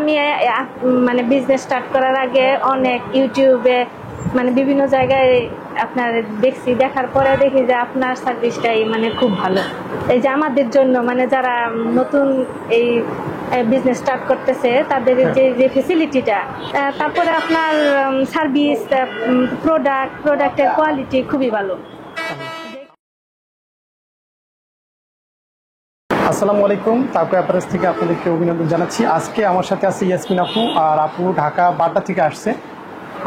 আমি মানে business start করার আগে অনেক ইউটিউবে মানে বিভিন্ন জায়গায় আপনার দেখছি, দেখার পরে দেখি যে আপনার সার্ভিসটাই মানে খুব ভালো। এই যে আমাদের জন্য মানে যারা নতুন এই বিজনেস স্টার্ট করতেছে তাদের যে ফেসিলিটিটা, তারপরে আপনার সার্ভিস, প্রোডাক্টের কোয়ালিটি খুবই ভালো। আসসালামু আলাইকুম। তারপরে অ্যাপারেলস থেকে আপনাদেরকে অভিনন্দন জানাচ্ছি। আজকে আমার সাথে আছে ইয়াসমিন আপু, আর আপু ঢাকা বাড্ডা থেকে আসছে।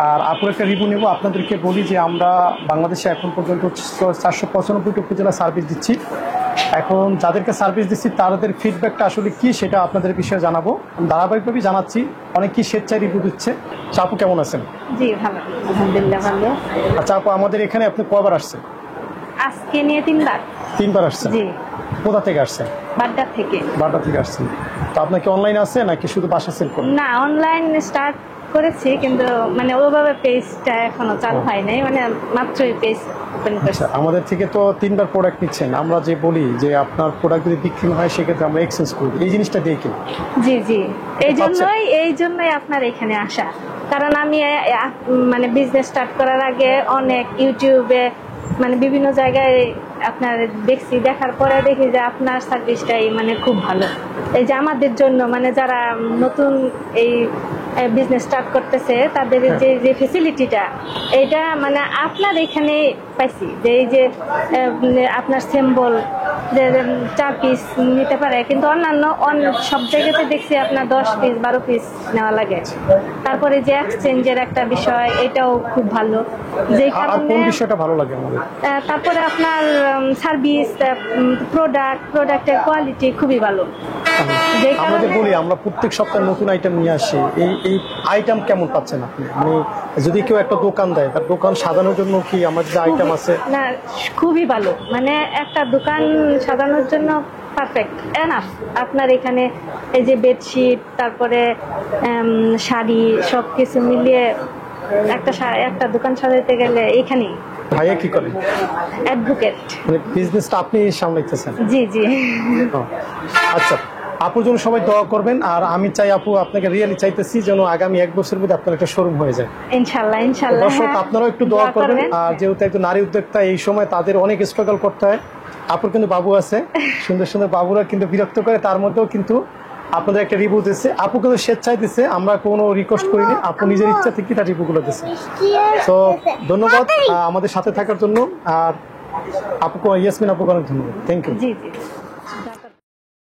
আর আপুর একটা রিভিউ নেব। আপনাদেরকে বলি যে আমরা বাংলাদেশে এখন পর্যন্ত 495টি উপজেলা সার্ভিস দিচ্ছি। এখন যাদেরকে সার্ভিস দিচ্ছি তাদের ফিডব্যাকটা আসলে কি সেটা আপনাদের বিষয়ে জানাবো। ধারাবাহিকভাবে জানাচ্ছি, অনেকেই স্বেচ্ছায় রিভিউ দিচ্ছে। আপু কেমন আছেন? জি ভালো, আলহামদুলিল্লাহ ভালো। আচ্ছা আপু, আমাদের এখানে আপনি কয়বার আসছেন? আজকে নিয়ে তিনবার আসছেন? জি। কোথা থেকে আসছেন? বাড্ডা থেকে আসছেন। তো আপনাকে অনলাইন আছে নাকি শুধু বাসা সেল করেন? না, অনলাইন স্টার্ট করেছি, কিন্তু মানে ওইভাবে পেজটা এখনো চালু হয় নাই, মানে মাত্রই পেজ ওপেন করেছি। আমাদের থেকে তো 3বার প্রোডাক্ট নিচ্ছেন। আমরা যে বলি যে আপনার প্রোডাক্ট যদি বিক্রি হয় সেক্ষেত্রে আমরা এক্সচেঞ্জ করি, এই জিনিসটা দিয়ে কি? জি জি, এই জন্যই আপনার এখানে আসা। কারণ আমি মানে বিজনেস স্টার্ট করার আগে অনেক ইউটিউবে মানে বিভিন্ন জায়গায় আপনার দেখছি, দেখার পরে দেখি যে আপনার সার্ভিসটাই মানে খুব ভালো। এই যে আমাদের জন্য মানে যারা নতুন এই বিজনেস স্টার্ট করতেছে তাদের যে ফেসিলিটিটা, এইটা মানে আপনার এখানে পাইছি। যে এই যে আপনার সিম্বল যে 4 পিস নিতে পারে, কিন্তু অন্যান্য সব জায়গাতে দেখছি আপনার 10 পিস 12 পিস নেওয়া লাগে। তারপরে যে এক্সচেঞ্জের একটা বিষয়, এটাও খুব ভালো। যে কারণে বিষয়টা ভালো লাগে আমাদের। তারপরে আপনার সার্ভিস, প্রোডাক্টের কোয়ালিটি খুবই ভালো। আমাদের বলি আমরা প্রত্যেক সপ্তাহে নতুন আইটেম নিয়ে আসি। এই আইটেম কেমন পাচ্ছেন আপনি? মানে যদি কেউ একটা দোকান দেয়, তার দোকান সাজানোর জন্য কি আমাদের যে আইটেম আছে? না, খুবই ভালো। মানে একটা দোকান সাজানোর জন্য পারফেক্ট এনাফ। আপনার এখানে এই যে বেডশিট, তারপরে শাড়ি, সবকিছু মিলিয়ে একটা দোকান সাজাতে গেলে এখানেই। ভাইয়া কি করে? অ্যাডভোকেট। মানে বিজনেসটা আপনি সামলাইতেছেন? জি জি। আচ্ছা, আপুর জন্য সবাই দোয়া করবেন। আর আমি চাই আপু, আপনাকে রিয়েলি চাইতেছি যেন আগামী 1 বছরের মধ্যে আপনার একটা শোরুম হয়ে যায়। ইনশাআল্লাহ। দর্শক আপনারাও একটু দোয়া করবেন। আর যেহেতু একটু নারী উদ্যোক্তা, এই সময় তাদের অনেক স্ট্রাগল করতে হয়। আপুর কিন্তু বাবু আছে, সুন্দর সুন্দর বাবুরা কিন্তু বিরক্ত করে, তার মধ্যেও কিন্তু আপনাদের একটা রিভিউ দিচ্ছে। আপু কিন্তু স্বেচ্ছায় দিচ্ছে, আমরা কোনো রিকোয়েস্ট করিনি, আপু নিজের ইচ্ছা থেকে তার রিভিউগুলো দিচ্ছে। তো ধন্যবাদ আমাদের সাথে থাকার জন্য। আর আপুকে, ইয়াসমিন আপুকে অনেক ধন্যবাদ। Thank you. জি জি।